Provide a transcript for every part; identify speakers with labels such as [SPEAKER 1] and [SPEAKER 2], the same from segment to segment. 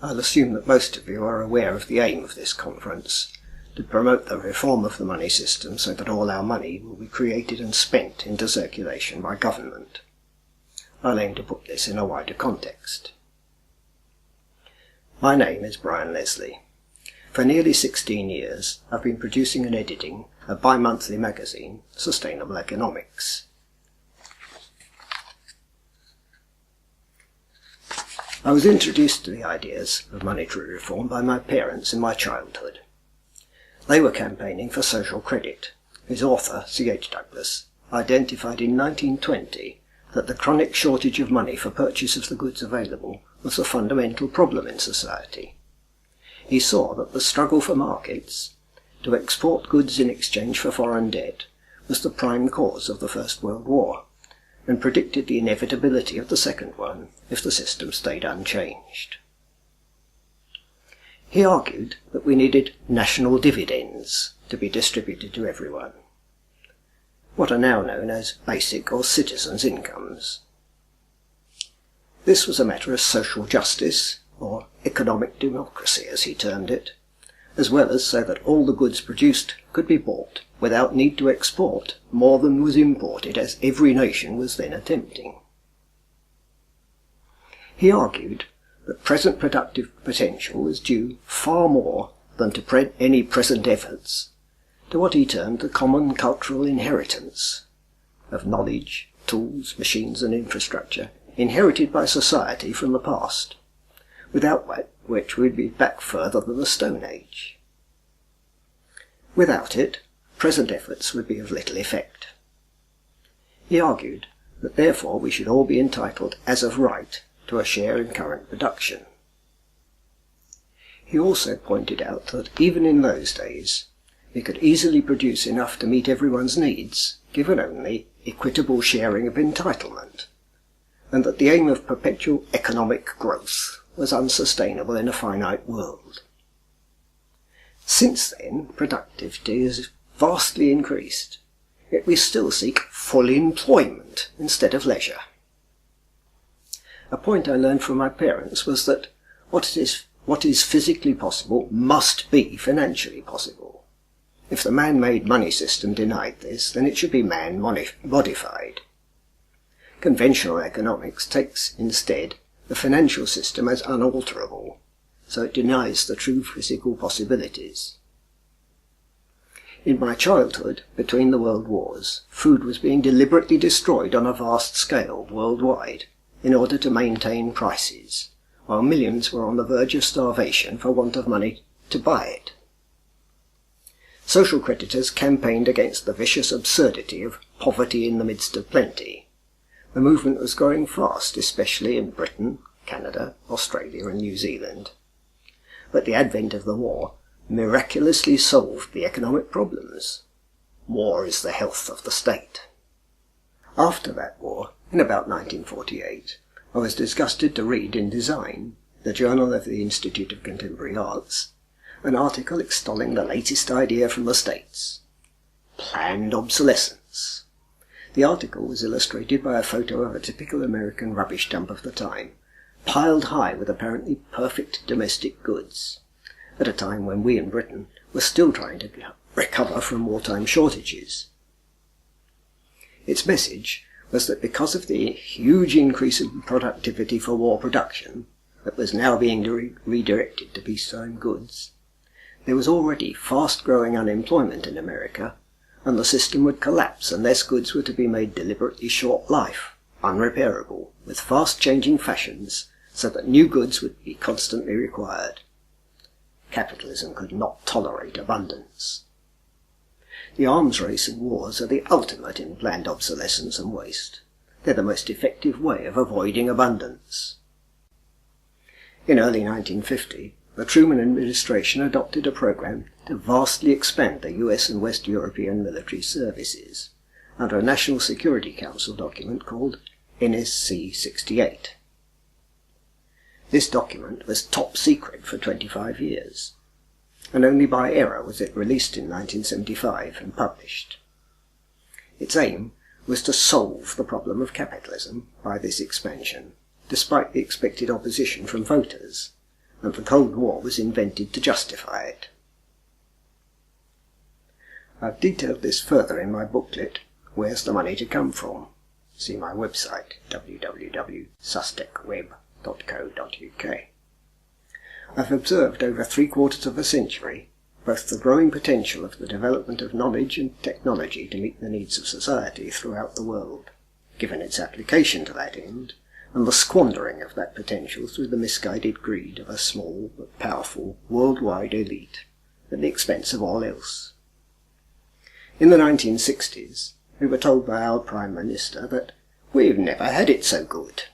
[SPEAKER 1] I'll assume that most of you are aware of the aim of this conference, to promote the reform of the money system so that all our money will be created and spent into circulation by government. I'll aim to put this in a wider context. My name is Brian Leslie. For nearly 16 years, I've been producing and editing a bi-monthly magazine, Sustainable Economics. I was introduced to the ideas of monetary reform by my parents in my childhood. They were campaigning for social credit, whose author, C.H. Douglas, identified in 1920 that the chronic shortage of money for purchase of the goods available was a fundamental problem in society. He saw that the struggle for markets, to export goods in exchange for foreign debt, was the prime cause of the First World War, and predicted the inevitability of the Second one if the system stayed unchanged. He argued that we needed national dividends to be distributed to everyone, what are now known as basic or citizens' incomes. This was a matter of social justice, or economic democracy as he termed it, as well as so that all the goods produced could be bought without need to export more than was imported, as every nation was then attempting. He argued that present productive potential was due far more than to any present efforts to what he termed the common cultural inheritance of knowledge, tools, machines and infrastructure inherited by society from the past, without which we'd be back further than the Stone Age. Without it, present efforts would be of little effect. He argued that therefore we should all be entitled as of right to a share in current production. He also pointed out that even in those days, we could easily produce enough to meet everyone's needs, given only equitable sharing of entitlement, and that the aim of perpetual economic growth was unsustainable in a finite world. Since then, productivity has vastly increased, yet we still seek full employment instead of leisure. A point I learned from my parents was that what is physically possible must be financially possible. If the man-made money system denied this, then it should be man-modified. Conventional economics takes instead the financial system as unalterable, so it denies the true physical possibilities. In my childhood, between the world wars, food was being deliberately destroyed on a vast scale worldwide in order to maintain prices, while millions were on the verge of starvation for want of money to buy it. Social creditors campaigned against the vicious absurdity of poverty in the midst of plenty. The movement was growing fast, especially in Britain, Canada, Australia and New Zealand. But the advent of the war miraculously solved the economic problems. War is the health of the state. After that war, in about 1948, I was disgusted to read in Design, the journal of the Institute of Contemporary Arts, an article extolling the latest idea from the States: planned obsolescence. The article was illustrated by a photo of a typical American rubbish dump of the time, piled high with apparently perfect domestic goods, at a time when we in Britain were still trying to recover from wartime shortages. Its message was that because of the huge increase in productivity for war production that was now being redirected to peacetime goods, there was already fast-growing unemployment in America, and the system would collapse unless goods were to be made deliberately short-life, unrepairable, with fast-changing fashions, so that new goods would be constantly required. Capitalism could not tolerate abundance. The arms race and wars are the ultimate in planned obsolescence and waste. They're the most effective way of avoiding abundance. In early 1950, the Truman administration adopted a program to vastly expand the US and West European military services under a National Security Council document called NSC 68. This document was top secret for 25 years, and only by error was it released in 1975 and published. Its aim was to solve the problem of capitalism by this expansion, despite the expected opposition from voters, and the Cold War was invented to justify it. I've detailed this further in my booklet, Where's the Money to Come From? See my website, www.sustecweb.co.uk. I've observed over 3/4 of a century both the growing potential of the development of knowledge and technology to meet the needs of society throughout the world, given its application to that end, and the squandering of that potential through the misguided greed of a small but powerful worldwide elite at the expense of all else. In the 1960s, we were told by our Prime Minister that we've never had it so good.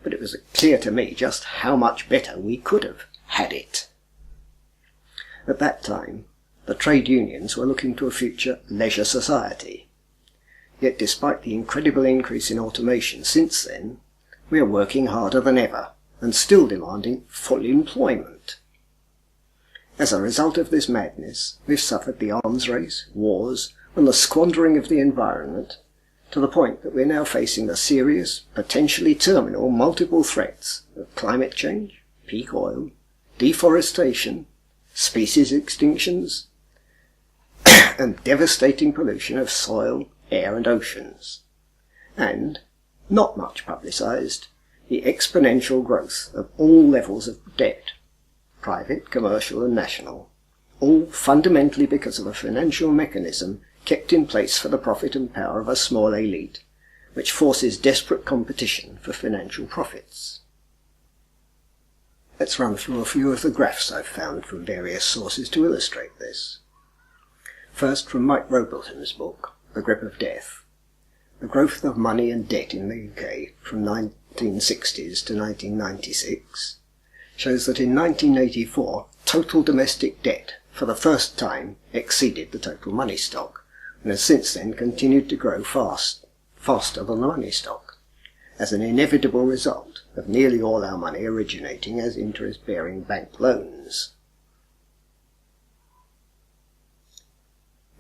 [SPEAKER 1] But it was clear to me just how much better we could have had it. At that time, the trade unions were looking to a future leisure society. Yet despite the incredible increase in automation since then, we are working harder than ever and still demanding full employment. As a result of this madness, we've suffered the arms race, wars, and the squandering of the environment, to the point that we're now facing the serious, potentially terminal multiple threats of climate change, peak oil, deforestation, species extinctions, and devastating pollution of soil, air and oceans. And, not much publicised, the exponential growth of all levels of debt, private, commercial and national, all fundamentally because of a financial mechanism kept in place for the profit and power of a small elite, which forces desperate competition for financial profits. Let's run through a few of the graphs I've found from various sources to illustrate this. First, from Mike Robleton's book, The Grip of Death. The growth of money and debt in the UK from 1960s to 1996 shows that in 1984, total domestic debt for the first time exceeded the total money stock, and has since then continued to grow faster than the money stock, as an inevitable result of nearly all our money originating as interest-bearing bank loans.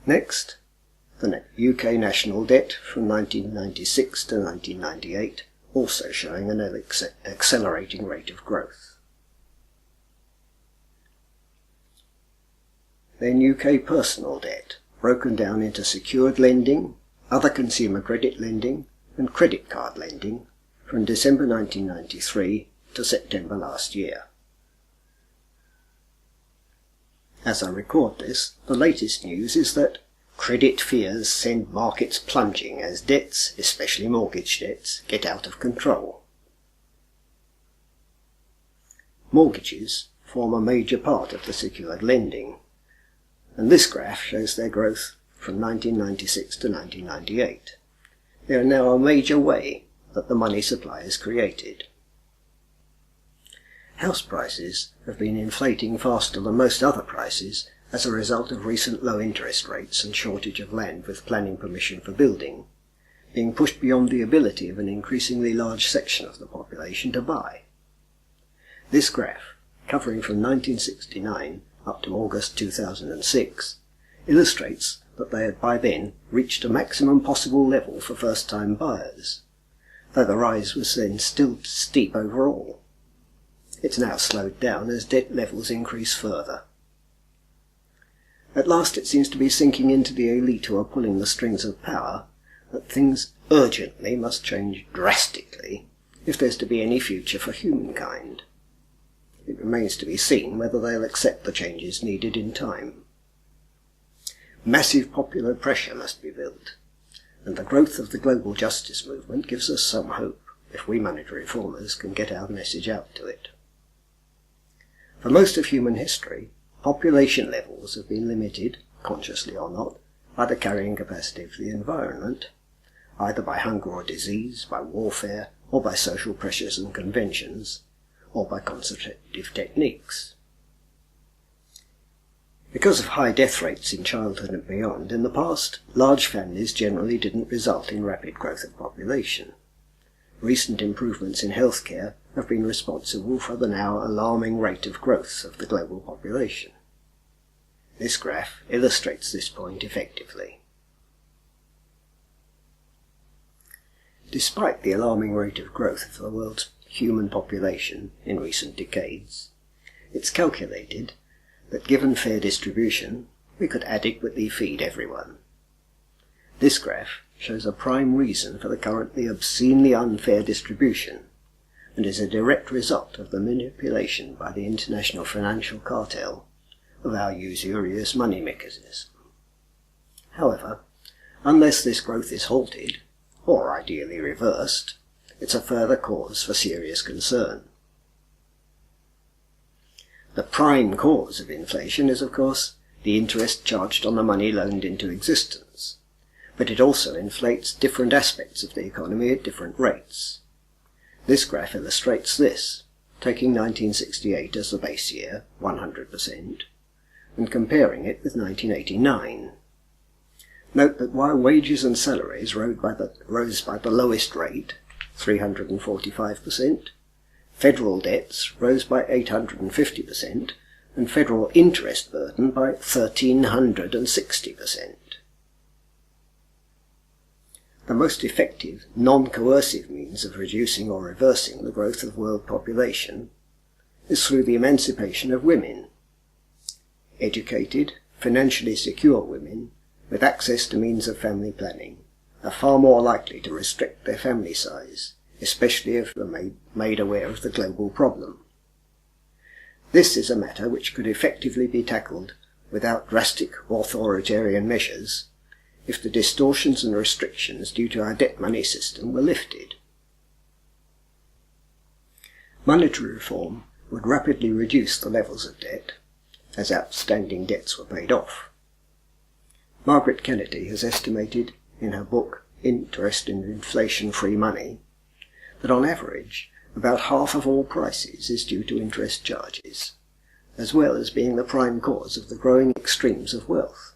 [SPEAKER 1] Next, the UK national debt from 1996 to 1998, also showing an accelerating rate of growth. Then UK personal debt, broken down into secured lending, other consumer credit lending, and credit card lending from December 1993 to September last year. As I record this, the latest news is that credit fears send markets plunging as debts, especially mortgage debts, get out of control. Mortgages form a major part of the secured lending, and this graph shows their growth from 1996 to 1998. They are now a major way that the money supply is created. House prices have been inflating faster than most other prices as a result of recent low interest rates and shortage of land with planning permission for building, being pushed beyond the ability of an increasingly large section of the population to buy. This graph, covering from 1969 up to August 2006, illustrates that they had by then reached a maximum possible level for first-time buyers, though the rise was then still steep overall. It's now slowed down as debt levels increase further. At last it seems to be sinking into the elite who are pulling the strings of power that things urgently must change drastically if there's to be any future for humankind. It remains to be seen whether they'll accept the changes needed in time. Massive popular pressure must be built, and the growth of the global justice movement gives us some hope if we monetary reformers can get our message out to it. For most of human history, population levels have been limited, consciously or not, by the carrying capacity of the environment, either by hunger or disease, by warfare, or by social pressures and conventions, or by contraceptive techniques. Because of high death rates in childhood and beyond, in the past, large families generally didn't result in rapid growth of population. Recent improvements in healthcare have been responsible for the now alarming rate of growth of the global population. This graph illustrates this point effectively. Despite the alarming rate of growth of the world's human population in recent decades, it's calculated that given fair distribution, we could adequately feed everyone. This graph shows a prime reason for the currently obscenely unfair distribution, and is a direct result of the manipulation by the international financial cartel of our usurious money mechanism. However, unless this growth is halted, or ideally reversed, it's a further cause for serious concern. The prime cause of inflation is, of course, the interest charged on the money loaned into existence, but it also inflates different aspects of the economy at different rates. This graph illustrates this, taking 1968 as the base year, 100%, and comparing it with 1989. Note that while wages and salaries rose by the lowest rate, 345%, federal debts rose by 850%, and federal interest burden by 1,360%. The most effective, non-coercive means of reducing or reversing the growth of world population is through the emancipation of women. Educated, financially secure women with access to means of family planning are far more likely to restrict their family size, especially if they're made aware of the global problem. This is a matter which could effectively be tackled without drastic authoritarian measures if the distortions and restrictions due to our debt money system were lifted. Monetary reform would rapidly reduce the levels of debt, as outstanding debts were paid off. Margaret Kennedy has estimated in her book Interest in Inflation-Free Money that on average about half of all prices is due to interest charges, as well as being the prime cause of the growing extremes of wealth.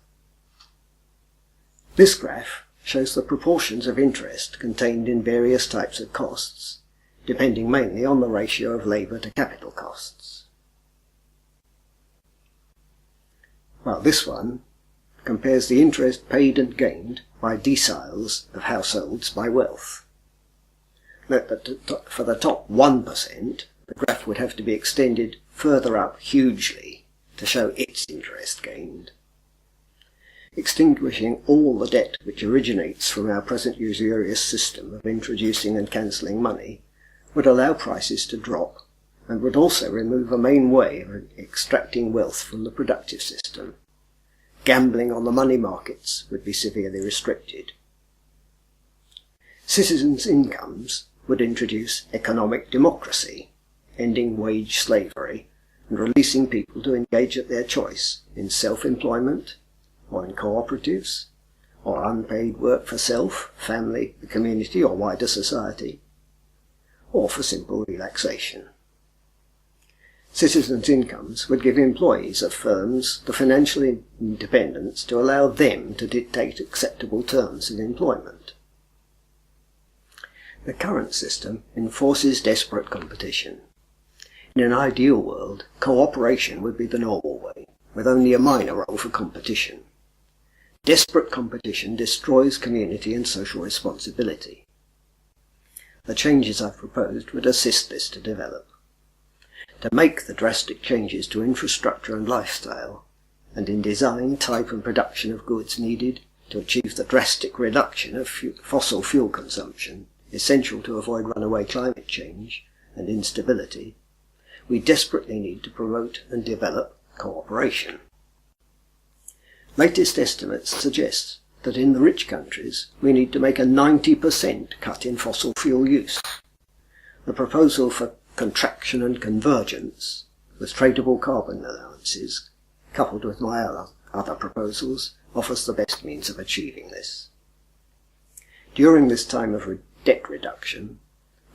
[SPEAKER 1] This graph shows the proportions of interest contained in various types of costs, depending mainly on the ratio of labour to capital costs. While this one compares the interest paid and gained by deciles of households by wealth. Note that for the top 1%, the graph would have to be extended further up hugely to show its interest gained. Extinguishing all the debt which originates from our present usurious system of introducing and cancelling money would allow prices to drop, and would also remove a main way of extracting wealth from the productive system. Gambling on the money markets would be severely restricted. Citizens' incomes would introduce economic democracy, ending wage slavery and releasing people to engage at their choice in self-employment, or in cooperatives, or unpaid work for self, family, the community, or wider society, or for simple relaxation. Citizens' incomes would give employees of firms the financial independence to allow them to dictate acceptable terms of employment. The current system enforces desperate competition. In an ideal world, cooperation would be the normal way, with only a minor role for competition. Desperate competition destroys community and social responsibility. The changes I've proposed would assist this to develop. To make the drastic changes to infrastructure and lifestyle, and in design, type and production of goods needed to achieve the drastic reduction of fossil fuel consumption, essential to avoid runaway climate change and instability, we desperately need to promote and develop cooperation. Latest estimates suggest that in the rich countries we need to make a 90% cut in fossil fuel use. The proposal for contraction and convergence, with tradable carbon allowances, coupled with my other proposals, offers the best means of achieving this. During this time of debt reduction,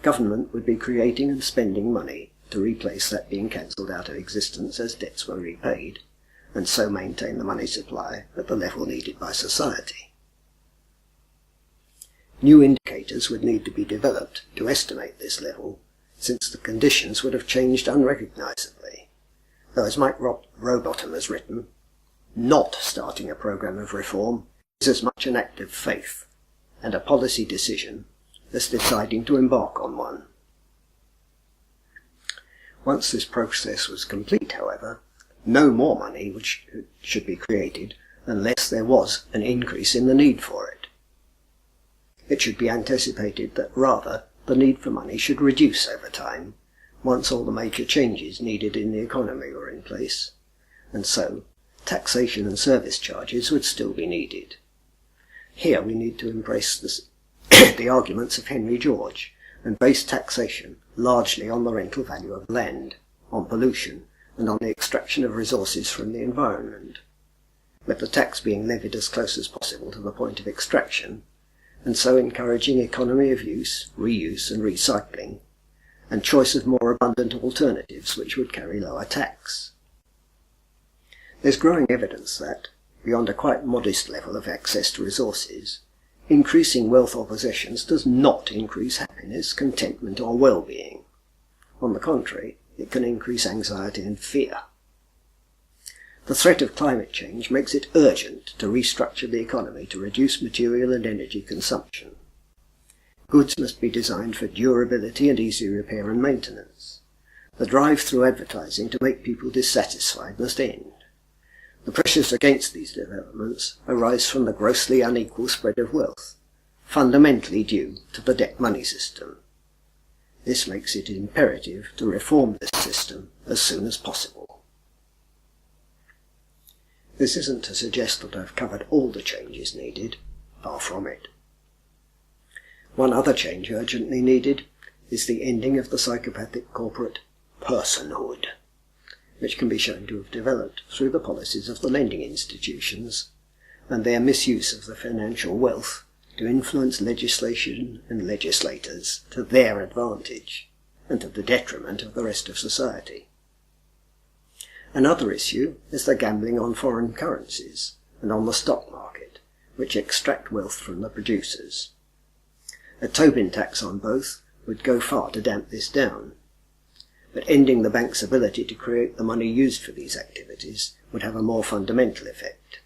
[SPEAKER 1] government would be creating and spending money to replace that being cancelled out of existence as debts were repaid, and so maintain the money supply at the level needed by society. New indicators would need to be developed to estimate this level, since the conditions would have changed unrecognisably, though as Mike Rowbottom has written, not starting a programme of reform is as much an act of faith and a policy decision as deciding to embark on one. Once this process was complete, however, no more money should be created unless there was an increase in the need for it. It should be anticipated that rather the need for money should reduce over time, once all the major changes needed in the economy were in place, and so taxation and service charges would still be needed. Here we need to embrace the arguments of Henry George and base taxation largely on the rental value of land, on pollution, and on the extraction of resources from the environment, with the tax being levied as close as possible to the point of extraction, and so encouraging economy of use, reuse and recycling, and choice of more abundant alternatives which would carry lower tax. There's growing evidence that, beyond a quite modest level of access to resources, increasing wealth or possessions does not increase happiness, contentment or well-being. On the contrary, it can increase anxiety and fear. The threat of climate change makes it urgent to restructure the economy to reduce material and energy consumption. Goods must be designed for durability and easy repair and maintenance. The drive through advertising to make people dissatisfied must end. The pressures against these developments arise from the grossly unequal spread of wealth, fundamentally due to the debt money system. This makes it imperative to reform this system as soon as possible. This isn't to suggest that I've covered all the changes needed, far from it. One other change urgently needed is the ending of the psychopathic corporate personhood, which can be shown to have developed through the policies of the lending institutions and their misuse of the financial wealth to influence legislation and legislators to their advantage and to the detriment of the rest of society. Another issue is the gambling on foreign currencies and on the stock market, which extract wealth from the producers. A Tobin tax on both would go far to damp this down, but ending the bank's ability to create the money used for these activities would have a more fundamental effect.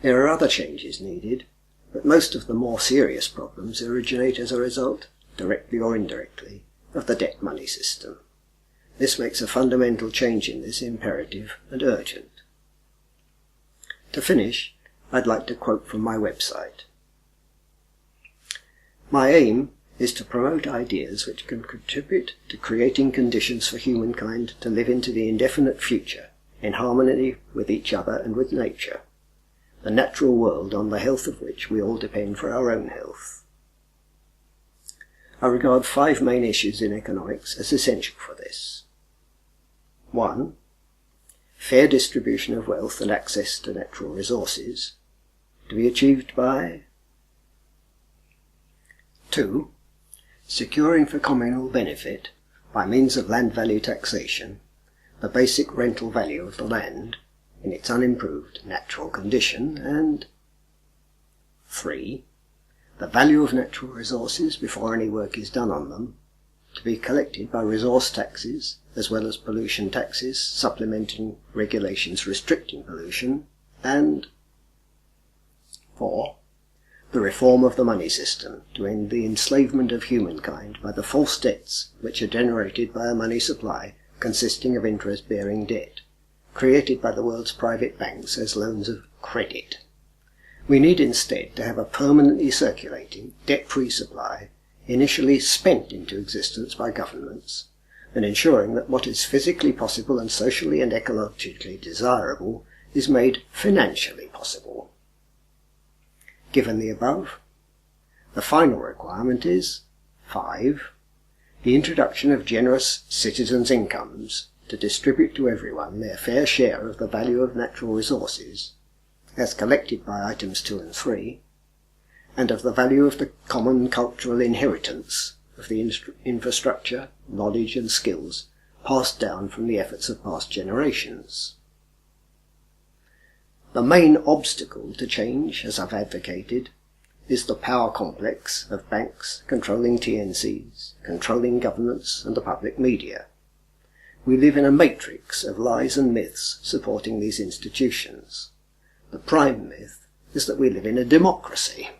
[SPEAKER 1] There are other changes needed, but most of the more serious problems originate as a result, directly or indirectly, of the debt money system. This makes a fundamental change in this imperative and urgent. To finish, I'd like to quote from my website. My aim is to promote ideas which can contribute to creating conditions for humankind to live into the indefinite future in harmony with each other and with nature, the natural world on the health of which we all depend for our own health. I regard 5 main issues in economics as essential for this. 1. Fair distribution of wealth and access to natural resources, to be achieved by 2. Securing for communal benefit, by means of land value taxation, the basic rental value of the land in its unimproved natural condition, and 3. The value of natural resources before any work is done on them, to be collected by resource taxes as well as pollution taxes supplementing regulations restricting pollution, and 4. The reform of the money system to end the enslavement of humankind by the false debts which are generated by a money supply consisting of interest-bearing debt, created by the world's private banks as loans of credit. We need instead to have a permanently circulating, debt-free supply, initially spent into existence by governments, and ensuring that what is physically possible and socially and ecologically desirable is made financially possible. Given the above, the final requirement is 5. The introduction of generous citizens' incomes to distribute to everyone their fair share of the value of natural resources, as collected by items 2 and 3, and of the value of the common cultural inheritance of the infrastructure, knowledge and skills passed down from the efforts of past generations. The main obstacle to change, as I've advocated, is the power complex of banks controlling TNCs, controlling governments and the public media. We live in a matrix of lies and myths supporting these institutions. The prime myth is that we live in a democracy.